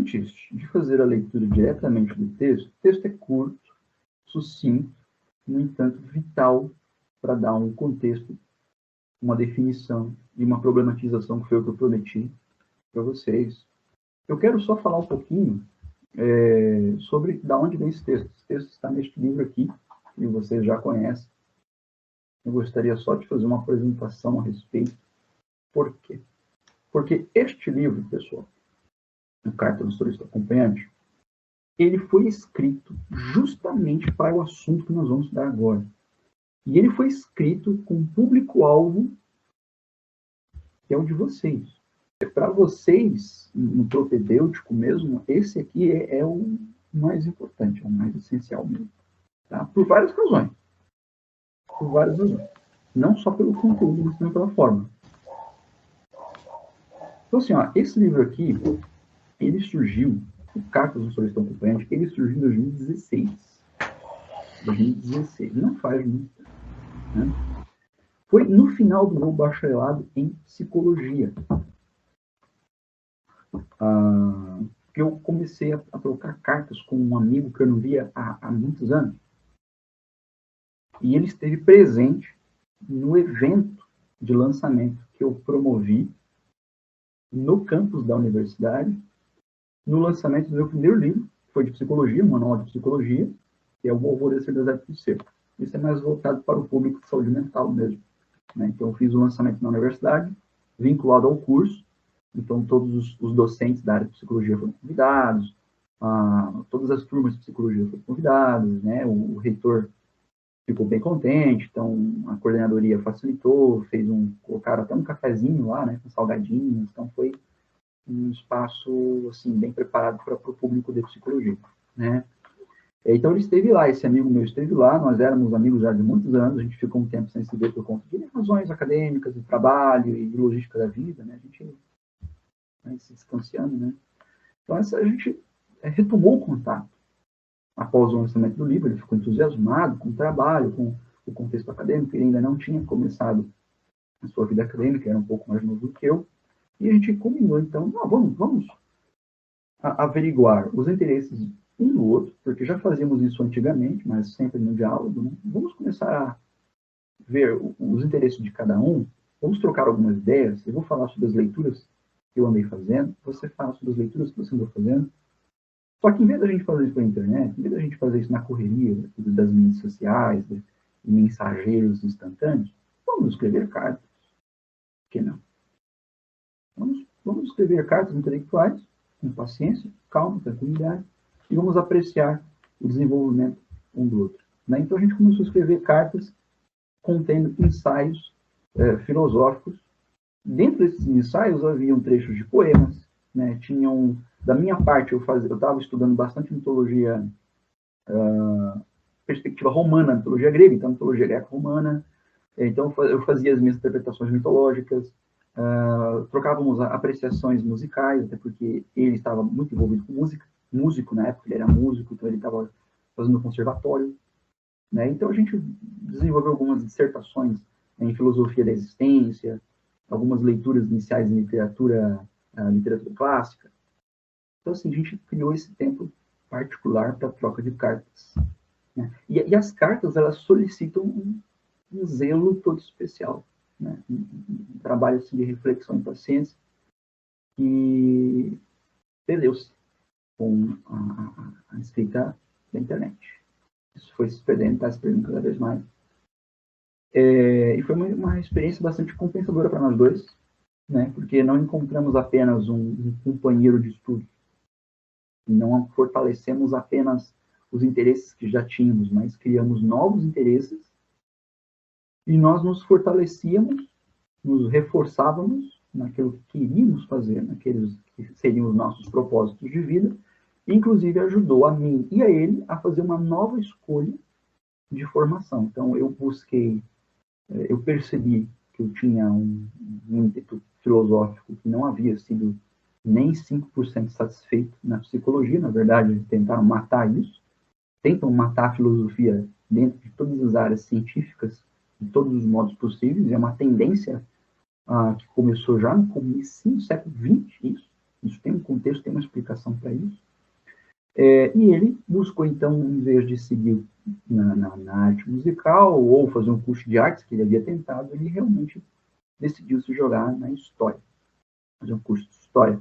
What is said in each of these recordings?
antes de fazer a leitura diretamente do texto, o texto é curto, sucinto, no entanto, vital para dar um contexto, uma definição e uma problematização, que foi o que eu prometi para vocês. Eu quero só falar um pouquinho sobre de onde vem esse texto. Esse texto está neste livro aqui, que vocês já conhecem. Eu gostaria só de fazer uma apresentação a respeito. Por quê? Porque este livro, pessoal, o Carta do Motorista Acompanhante, ele foi escrito justamente para o assunto que nós vamos estudar agora. E ele foi escrito com um público-alvo que é o de vocês. Para vocês, no propedêutico mesmo, esse aqui é o mais importante, é o mais essencial mesmo. Tá? Por várias razões. Por várias razões. Não só pelo conteúdo, mas também pela forma. Então, assim, ó, esse livro aqui, ele surgiu, o Cartas do Motorista Acompanhante, ele surgiu em 2016. 2016, não faz muito tempo, né? Foi no final do meu bacharelado em psicologia. Que eu comecei a trocar cartas com um amigo que eu não via há muitos anos. E ele esteve presente no evento de lançamento que eu promovi no campus da universidade, no lançamento do meu primeiro livro, que foi de psicologia, um manual de psicologia, que é o Alvorecer das Artes do Ser. Isso é mais voltado para o público de saúde mental mesmo, né? Então, eu fiz o lançamento na universidade, vinculado ao curso. Então, todos os docentes da área de psicologia foram convidados, todas as turmas de psicologia foram convidadas, né? O reitor ficou bem contente, então a coordenadoria facilitou, colocaram até um cafezinho lá, né, com salgadinhos, então foi um espaço, assim, bem preparado para o público de psicologia, né. Então ele esteve lá, esse amigo meu esteve lá, nós éramos amigos já de muitos anos, a gente ficou um tempo sem se ver por conta de razões acadêmicas, de trabalho e de logística da vida, né, a gente vai se distanciando, né. Então a gente retomou o contato. Após o lançamento do livro, ele ficou entusiasmado com o trabalho, com o contexto acadêmico, ele ainda não tinha começado a sua vida acadêmica, era um pouco mais novo do que eu, e a gente combinou, então, vamos averiguar os interesses um do outro, porque já fazíamos isso antigamente, mas sempre no diálogo, né? Vamos começar a ver os interesses de cada um, vamos trocar algumas ideias, eu vou falar sobre as leituras que eu andei fazendo, você fala sobre as leituras que você andou fazendo. Só que em vez da gente fazer isso pela internet, em vez da gente fazer isso na correria das mídias sociais, de mensageiros instantâneos, vamos escrever cartas. Por que não? Vamos escrever cartas intelectuais, com paciência, calma, tranquilidade, e vamos apreciar o desenvolvimento um do outro. Né? Então a gente começou a escrever cartas contendo ensaios filosóficos. Dentro desses ensaios haviam trechos de poemas, né? Tinham, da minha parte, eu estava estudando bastante mitologia, perspectiva romana, mitologia grega, então mitologia greco-romana. Então eu fazia as minhas interpretações mitológicas, trocávamos apreciações musicais, até porque ele estava muito envolvido com música, músico na época, ele era músico, então ele estava fazendo conservatório, né? Então a gente desenvolveu algumas dissertações em filosofia da existência, algumas leituras iniciais em literatura clássica. Então, assim, a gente criou esse tempo particular para troca de cartas, né? E as cartas, elas solicitam um zelo todo especial, né? Um trabalho assim, de reflexão e paciência que perdeu-se com a escrita da internet. Isso foi se perdendo, está se perdendo cada vez mais. E foi uma experiência bastante compensadora para nós dois, né? Porque não encontramos apenas um companheiro de estudo, não fortalecemos apenas os interesses que já tínhamos, mas criamos novos interesses e nós nos fortalecíamos, nos reforçávamos naquilo que queríamos fazer, naqueles que seriam os nossos propósitos de vida, e inclusive ajudou a mim e a ele a fazer uma nova escolha de formação. Então eu percebi que eu tinha um ímpeto filosófico que não havia sido nem 5% satisfeito na psicologia, na verdade, tentaram matar isso, tentam matar a filosofia dentro de todas as áreas científicas, de todos os modos possíveis, é uma tendência que começou já no começo do século XX, isso, Isso tem um contexto, tem uma explicação para isso. E ele buscou, então, em vez de seguir na arte musical ou fazer um curso de artes que ele havia tentado, ele realmente decidiu se jogar na história, fazer um curso de história.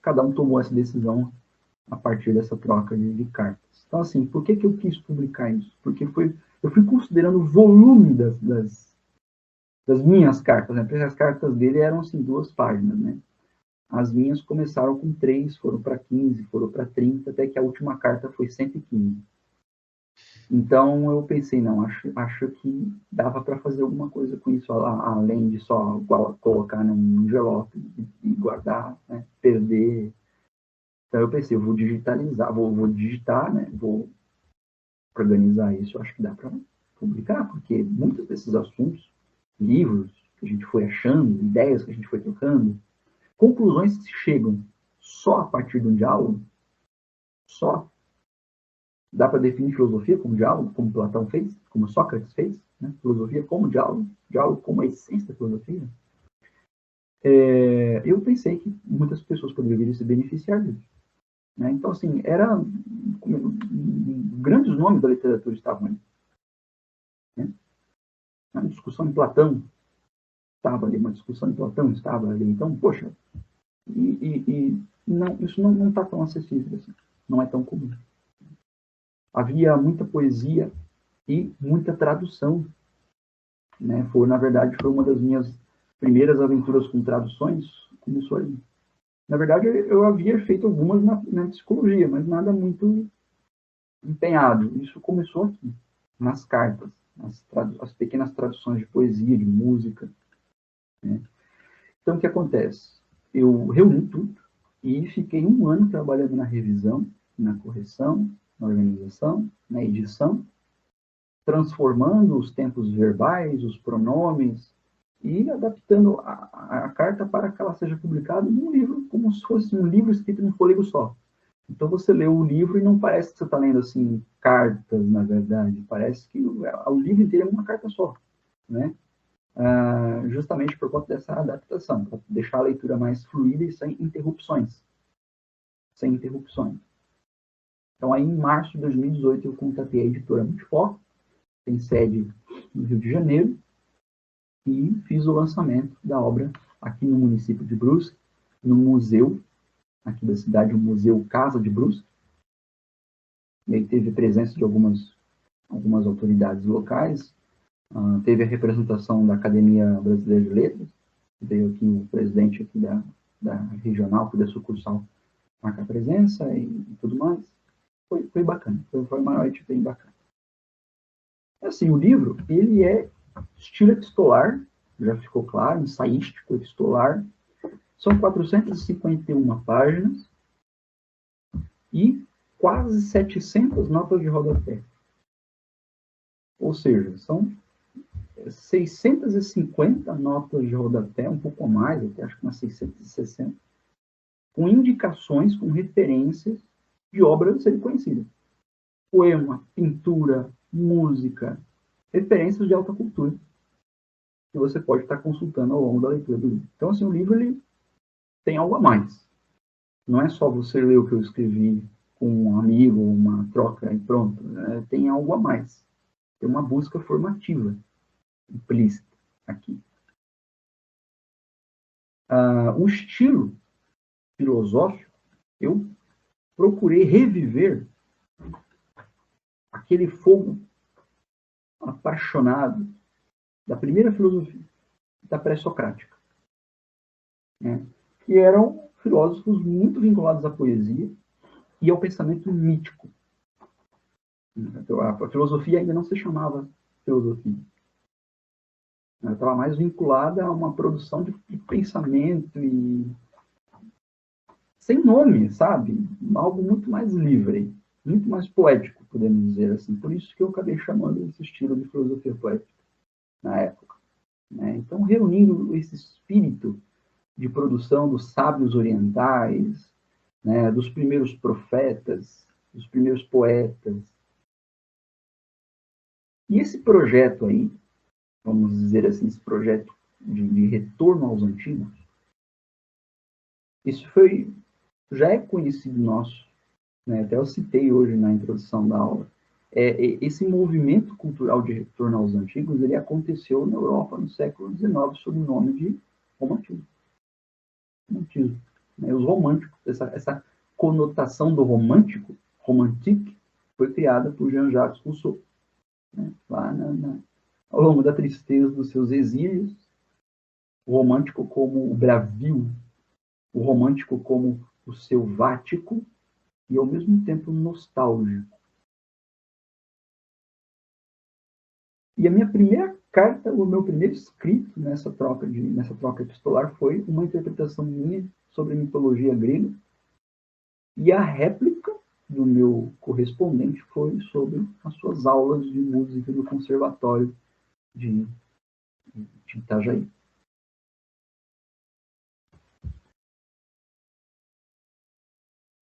Cada um tomou essa decisão a partir dessa troca de cartas. Então, assim, por que eu quis publicar isso? Porque eu fui considerando o volume das minhas cartas, né? Porque as cartas dele eram, assim, 2 páginas, né? As minhas começaram com 3, foram para 15, foram para 30, até que a última carta foi 115. Então, eu pensei, não, acho que dava para fazer alguma coisa com isso, além de só colocar num envelope e guardar, né? Perder. Então, eu pensei, eu vou digitalizar, vou digitar, né? Vou organizar isso, eu acho que dá para publicar, porque muitos desses assuntos, livros que a gente foi achando, ideias que a gente foi trocando, conclusões que chegam só a partir de um diálogo, só dá para definir filosofia como diálogo, como Platão fez, como Sócrates fez, né? Filosofia como diálogo, diálogo como a essência da filosofia. Eu pensei que muitas pessoas poderiam se beneficiar disso. Né? Então, assim, grandes nomes da literatura estavam ali. Né? Uma discussão em Platão estava ali, uma discussão em Platão estava ali. Então, poxa, não, isso não está tão acessível assim, não é tão comum. Havia muita poesia e muita tradução. Né? Na verdade, foi uma das minhas primeiras aventuras com traduções, começou ali. Na verdade, eu havia feito algumas na psicologia, mas nada muito empenhado. Isso começou aqui, nas cartas, as pequenas traduções de poesia, de música. Né? Então, o que acontece? Eu reuni tudo e fiquei 1 ano trabalhando na revisão, na correção, na organização, na edição, transformando os tempos verbais, os pronomes, e adaptando a carta para que ela seja publicada num livro, como se fosse um livro escrito num fôlego só. Então você lê o livro e não parece que você está lendo assim cartas, na verdade. Parece que o livro inteiro é uma carta só, né? Justamente por conta dessa adaptação, para deixar a leitura mais fluida e sem interrupções. Sem interrupções. Então aí em março de 2018 eu contatei a editora Multifoco, tem sede no Rio de Janeiro, e fiz o lançamento da obra aqui no município de Brusque, no museu aqui da cidade, o Museu Casa de Brusque. E aí teve presença de algumas autoridades locais, teve a representação da Academia Brasileira de Letras, veio aqui o presidente aqui da regional, da sucursal, marcar presença e tudo mais. Foi bacana, foi uma noite bem bacana. Assim, o livro, ele é estilo epistolar, já ficou claro, ensaístico, epistolar. São 451 páginas e quase 700 notas de rodapé. Ou seja, são 650 notas de rodapé, um pouco mais, até acho que umas 660, com indicações, com referências de obras reconhecidas. Poema, pintura, música, referências de alta cultura, que você pode estar consultando ao longo da leitura do livro. Então, assim, o livro ele tem algo a mais. Não é só você ler o que eu escrevi com um amigo, uma troca e pronto. Né? Tem algo a mais. Tem uma busca formativa implícita aqui. O estilo filosófico, eu procurei reviver aquele fogo apaixonado da primeira filosofia, da pré-socrática, né? Que eram filósofos muito vinculados à poesia e ao pensamento mítico. A filosofia ainda não se chamava filosofia. Ela estava mais vinculada a uma produção de pensamento e sem nome, sabe? Algo muito mais livre, muito mais poético, podemos dizer assim. Por isso que eu acabei chamando esse estilo de filosofia poética na época. Né? Então, reunindo esse espírito de produção dos sábios orientais, né, dos primeiros profetas, dos primeiros poetas. E esse projeto aí, vamos dizer assim, esse projeto de retorno aos antigos, Isso já é conhecido nosso, né? Até eu citei hoje na introdução da aula. Esse movimento cultural de retorno aos antigos, ele aconteceu na Europa no século XIX sob o nome de romantismo. Romantismo, né? Os românticos, essa conotação do romântico, romantique, foi criada por Jean-Jacques Rousseau, né? Lá ao longo da tristeza dos seus exílios, o romântico como o bravio, o romântico como o selvático e, ao mesmo tempo, nostálgico. E a minha primeira carta, o meu primeiro escrito nessa troca epistolar foi uma interpretação minha sobre a mitologia grega, e a réplica do meu correspondente foi sobre as suas aulas de música no Conservatório de Itajaí.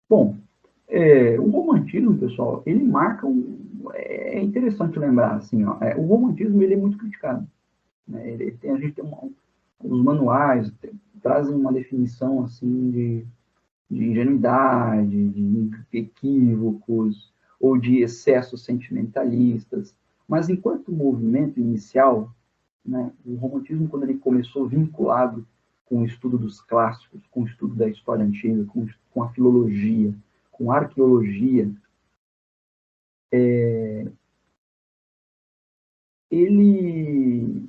Bom, o romantismo, pessoal, ele marca é interessante lembrar, assim, ó, o romantismo ele é muito criticado, né? A gente tem os manuais trazem uma definição assim de ingenuidade, de equívocos ou de excessos sentimentalistas, mas enquanto movimento inicial, né, o romantismo, quando ele começou vinculado com o estudo dos clássicos, com o estudo da história antiga, com a filologia, com a arqueologia, ele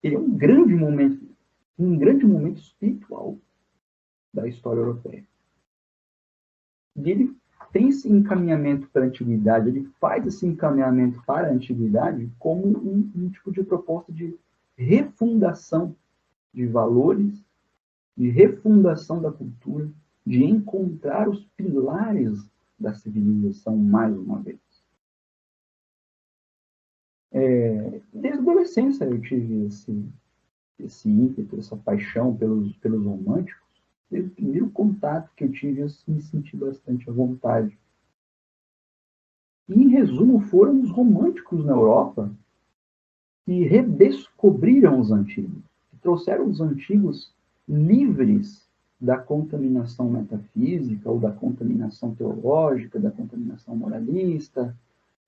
é um grande momento espiritual da história europeia. E ele tem esse encaminhamento para a antiguidade, ele faz esse encaminhamento para a antiguidade como um tipo de proposta de refundação de valores, de refundação da cultura, de encontrar os pilares da civilização mais uma vez. Desde a adolescência eu tive esse ímpeto, essa paixão pelos românticos. Desde o primeiro contato que eu tive, eu me senti bastante à vontade. E, em resumo, foram os românticos na Europa que redescobriram os antigos, que trouxeram os antigos livres da contaminação metafísica ou da contaminação teológica, da contaminação moralista,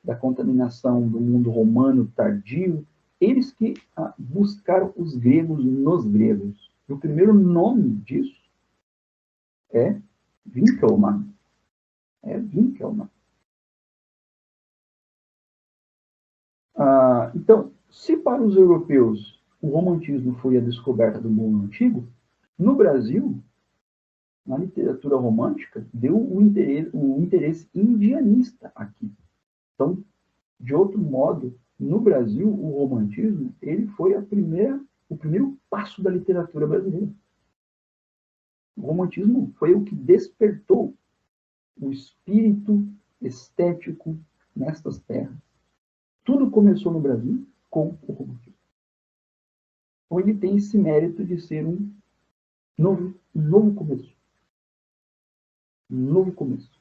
da contaminação do mundo romano tardio. Eles que buscaram os gregos nos gregos. E o primeiro nome disso é Winckelmann. Winckelmann. Então, se para os europeus o romantismo foi a descoberta do mundo antigo, no Brasil, na literatura romântica, deu o interesse indianista aqui. Então, de outro modo, no Brasil, o romantismo ele foi o primeiro passo da literatura brasileira. O romantismo foi o que despertou o espírito estético nestas terras. Tudo começou no Brasil com o romantismo. Então, ele tem esse mérito de ser um novo começo. Um novo começo.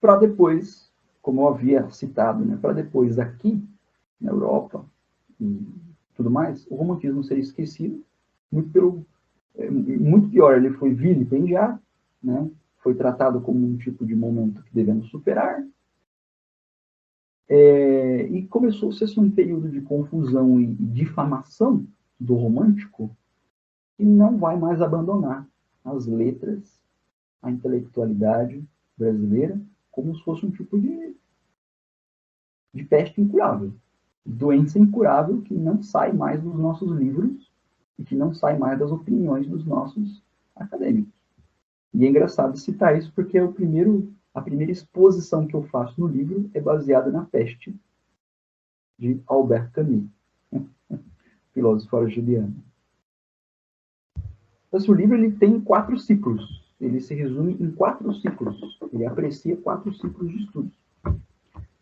Para depois, como eu havia citado, né, para depois aqui, na Europa e tudo mais, o romantismo seria esquecido, muito pior, ele foi vilipendiado, né, foi tratado como um tipo de momento que devemos superar, e começou-se um período de confusão e difamação do romântico que não vai mais abandonar as letras, a intelectualidade brasileira, como se fosse um tipo de peste incurável, doença incurável que não sai mais dos nossos livros e que não sai mais das opiniões dos nossos acadêmicos. E é engraçado citar isso porque a primeira exposição que eu faço no livro é baseada na Peste, de Albert Camus, filósofo argeliano. Esse livro ele tem 4 ciclos. Ele se resume em 4 ciclos. Ele aprecia 4 ciclos de estudos.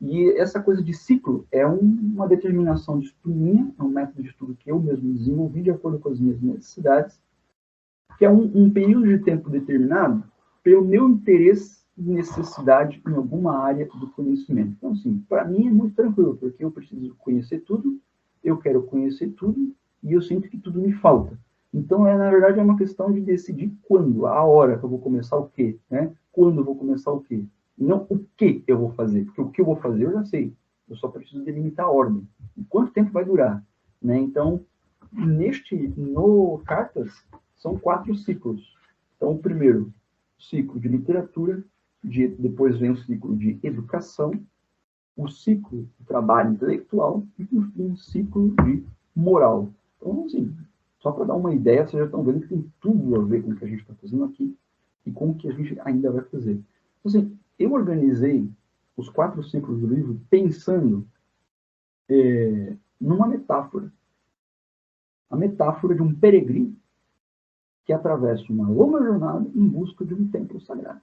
E essa coisa de ciclo é uma determinação de estudo minha, é um método de estudo que eu mesmo desenvolvi de acordo com as minhas necessidades, que é um período de tempo determinado pelo meu interesse e necessidade em alguma área do conhecimento. Então, assim, para mim é muito tranquilo, porque eu preciso conhecer tudo eu quero conhecer tudo e eu sinto que tudo me falta. Então, na verdade, é uma questão de decidir quando, a hora que eu vou começar o quê, né? Quando eu vou começar o quê? E não o que eu vou fazer, porque o que eu vou fazer eu já sei. Eu só preciso delimitar a ordem. E quanto tempo vai durar, né? Então, no Cartas, são 4 ciclos. Então, o primeiro, ciclo de literatura, depois vem o ciclo de educação, o ciclo de trabalho intelectual e, por fim, o ciclo de moral. Então, assim, só para dar uma ideia, vocês já estão vendo que tem tudo a ver com o que a gente está fazendo aqui e com o que a gente ainda vai fazer. Então, assim, eu organizei os 4 ciclos do livro pensando numa metáfora. A metáfora de um peregrino que atravessa uma longa jornada em busca de um templo sagrado.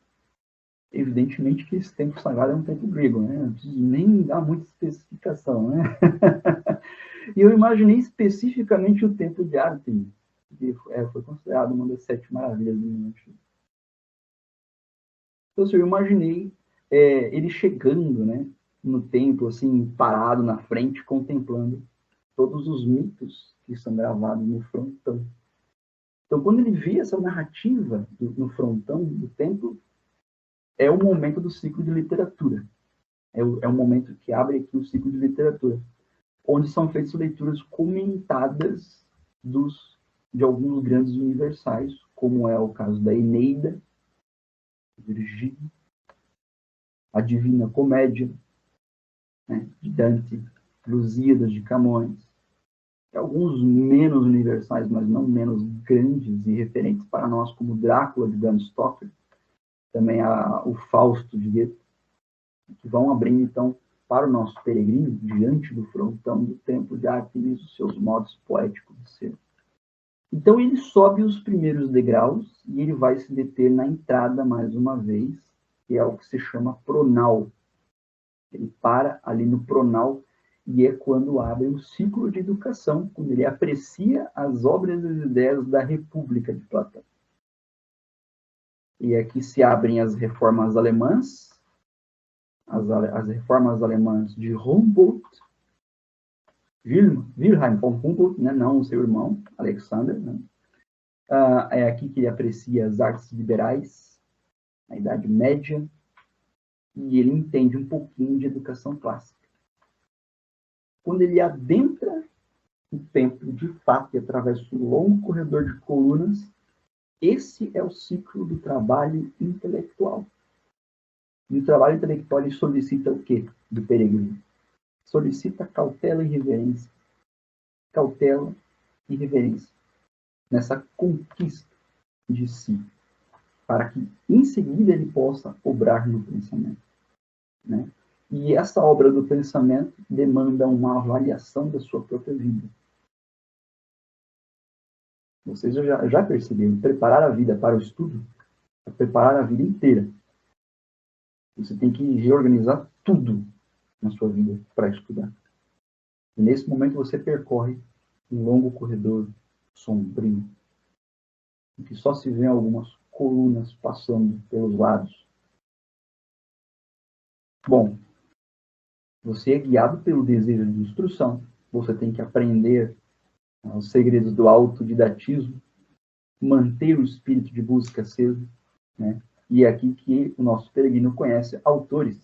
Evidentemente que esse templo sagrado é um templo grego, né? Não preciso nem dar muita especificação, né? E eu imaginei especificamente o templo de Ártemis, que foi considerado uma das 7 maravilhas do mundo antigo. Então, assim, eu imaginei ele chegando, né, no templo, assim, parado na frente, contemplando todos os mitos que são gravados no frontão. Então, quando ele via essa narrativa no frontão do templo, é o momento do ciclo de literatura. É o momento que abre aqui o ciclo de literatura, onde são feitas leituras comentadas de alguns grandes universais, como é o caso da Eneida, Virgílio, a Divina Comédia, né, de Dante, Lusíadas de Camões, e alguns menos universais, mas não menos grandes e referentes para nós, como Drácula, de Bram Stoker, também o Fausto de Goethe, que vão abrindo, então, para o nosso peregrino, diante do frontão do templo de Ártemis, os seus modos poéticos de ser. Então, ele sobe os primeiros degraus e ele vai se deter na entrada, mais uma vez, que é o que se chama pronal. Ele para ali no pronal e é quando abre o ciclo de educação, quando ele aprecia as obras e as ideias da República de Platão. E aqui se abrem as reformas alemãs, as reformas alemãs de Humboldt, Wilhelm von Humboldt, né, não o seu irmão, Alexander. Né? É aqui que ele aprecia as artes liberais, a Idade Média, e ele entende um pouquinho de educação clássica. Quando ele adentra o templo de fato e atravessa um longo corredor de colunas, esse é o ciclo do trabalho intelectual. E o trabalho intelectual ele solicita o quê do peregrino? Solicita cautela e reverência. Cautela e reverência. Nessa conquista de si. Para que, em seguida, ele possa obrar no pensamento. Né? E essa obra do pensamento demanda uma avaliação da sua própria vida. Vocês já perceberam? Preparar a vida para o estudo é preparar a vida inteira. Você tem que reorganizar tudo na sua vida para estudar. E nesse momento você percorre um longo corredor sombrio, em que só se vê algumas colunas passando pelos lados. Bom, você é guiado pelo desejo de instrução. Você tem que aprender os segredos do autodidatismo, manter o espírito de busca aceso, né? E é aqui que o nosso peregrino conhece autores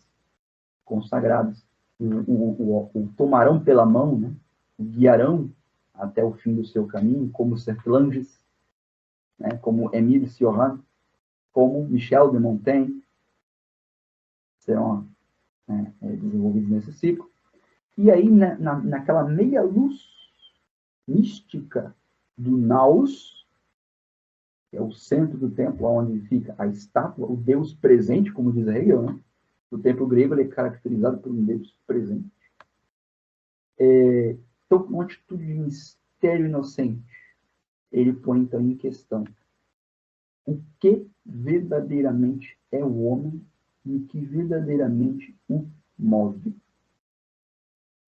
consagrados, o tomarão pela mão, né? O guiarão até o fim do seu caminho, como Serplanges, né? Como Émile Cioran, como Michel de Montaigne, serão desenvolvidos nesse ciclo. E aí, naquela meia-luz mística do Naus, que é o centro do templo, onde fica a estátua, o Deus presente, como diz Hegel, né? O templo grego ele é caracterizado por um Deus presente. Então, uma atitude de mistério inocente, ele põe então em questão o que verdadeiramente é o homem e o que verdadeiramente o move.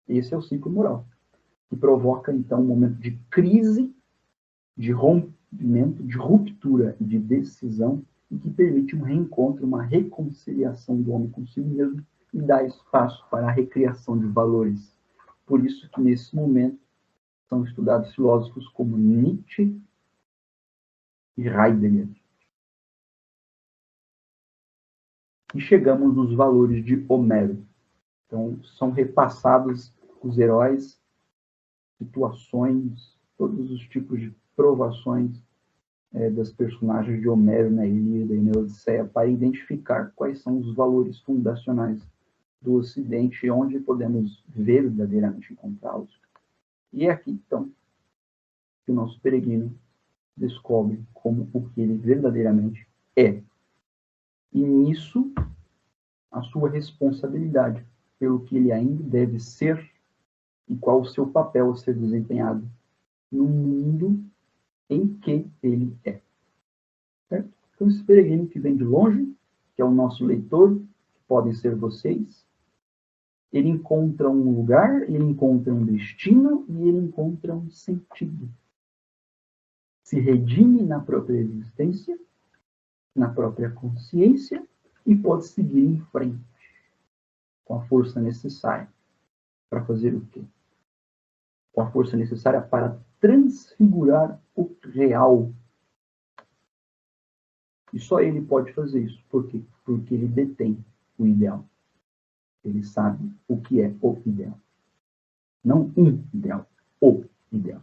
Esse é o ciclo moral, que provoca então um momento de crise, de rompimento, de ruptura e de decisão, e que permite um reencontro, uma reconciliação do homem consigo mesmo e dá espaço para a recriação de valores. Por isso que, nesse momento, são estudados filósofos como Nietzsche e Heidegger. E chegamos nos valores de Homero. Então, são repassados os heróis, situações, todos os tipos de provações das personagens de Homero na Ilíada e na Odisseia, para identificar quais são os valores fundacionais do Ocidente e onde podemos verdadeiramente encontrá-los. E é aqui, então, que o nosso peregrino descobre como o que ele verdadeiramente é. E nisso, a sua responsabilidade pelo que ele ainda deve ser e qual o seu papel a ser desempenhado no mundo em que ele é. Certo? Então, esse peregrino que vem de longe, que é o nosso leitor, que podem ser vocês, ele encontra um lugar, ele encontra um destino e ele encontra um sentido. Se redime na própria existência, na própria consciência e pode seguir em frente com a força necessária para fazer o quê? Com a força necessária para transfigurar o real. E só ele pode fazer isso. Por quê? Porque ele detém o ideal. Ele sabe o que é o ideal. Não um ideal, o ideal.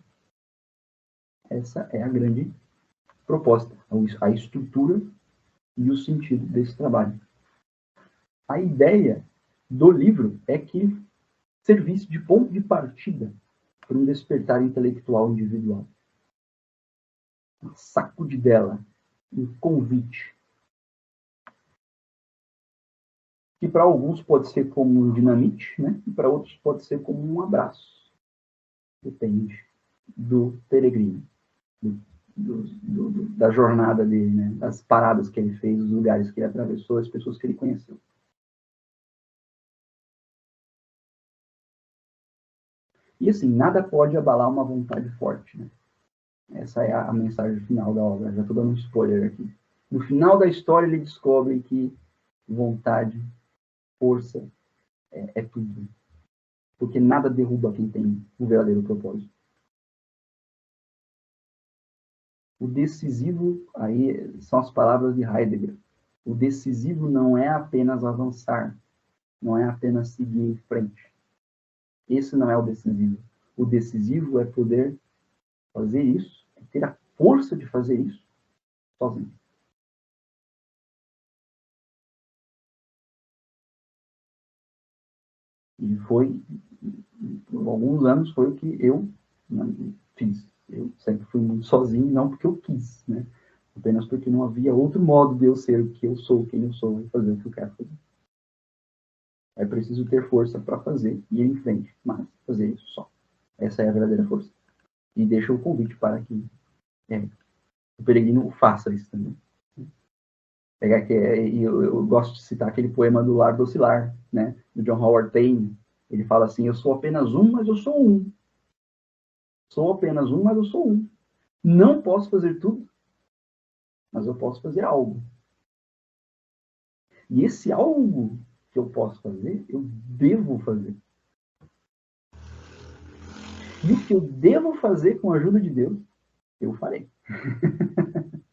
Essa é a grande proposta, a estrutura e o sentido desse trabalho. A ideia do livro é que servisse de ponto de partida para um despertar intelectual individual. Uma sacudidela, um convite. Que para alguns pode ser como um dinamite, né? E para outros pode ser como um abraço. Depende do peregrino, da jornada dele, né? Das paradas que ele fez, dos lugares que ele atravessou, as pessoas que ele conheceu. E assim, nada pode abalar uma vontade forte, né? Essa é a mensagem final da obra. Já estou dando um spoiler aqui. No final da história, ele descobre que vontade, força, é tudo. Porque nada derruba quem tem um verdadeiro propósito. O decisivo, aí são as palavras de Heidegger. O decisivo não é apenas avançar, não é apenas seguir em frente. Esse não é o decisivo. O decisivo é poder fazer isso, é ter a força de fazer isso sozinho. E foi, por alguns anos, foi o que eu fiz. Eu sempre fui muito sozinho, não porque eu quis, né? Apenas porque não havia outro modo de eu ser o que eu sou, quem eu sou, e fazer o que eu quero fazer. É preciso ter força para fazer e ir em frente, mas fazer isso só. Essa é a verdadeira força. E deixa o convite para que o peregrino faça isso também. Pegar que eu gosto de citar aquele poema do Lar do Oscilar, né? Do John Howard Payne. Ele fala assim: eu sou apenas um, mas eu sou um. Sou apenas um, mas eu sou um. Não posso fazer tudo, mas eu posso fazer algo. E esse algo que eu posso fazer, eu devo fazer. E o que eu devo fazer com a ajuda de Deus, eu farei.